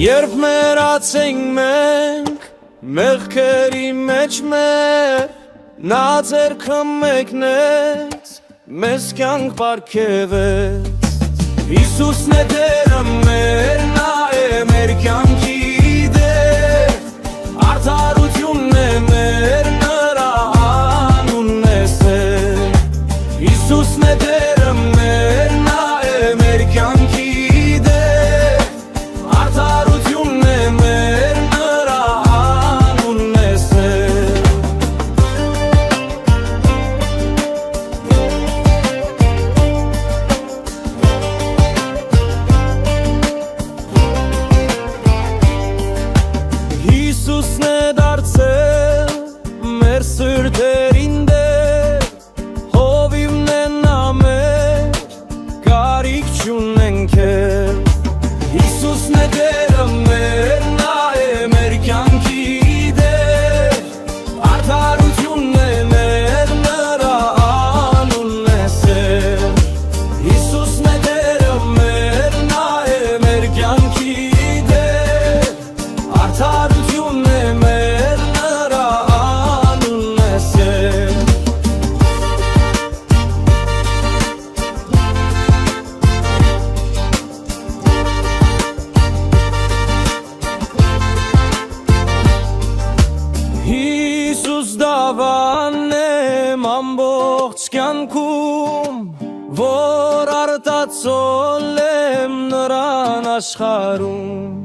Երբ մեռացենք մենք մեղքերի մեջ մեր, նա ձեռքը մեկնեց, մեզ կյանք պարգևեց։ Հիսուսն է Տերը մեր, նա է մեր կյանքի դեր, արդարությունն է մեր, նրա անունն է սեր։ Հիսուսն է Տերը մեր, նա է մեր կյանքի դեր, արդարությունն է մեր, նրա անունն է սեր։ Հիսուսն է դարձել մեր սրտերին դեր, հովիվն է նա մեր, կարիք չունենք էլ։ Հիսուսն է Տերը մեր, նա է մեր կյանքի դեր, արդարությունն է մեր, նրա անունն է սեր։ Հիսուսն է Տերը մեր, նա է մեր կյանքի դեր, արդարությունն է մեր, նրա անունն է սեր։ Հիսուս դավանն եմ ամբողջ կյանքում, որ արտացոլ եմ նրան աշխարհում։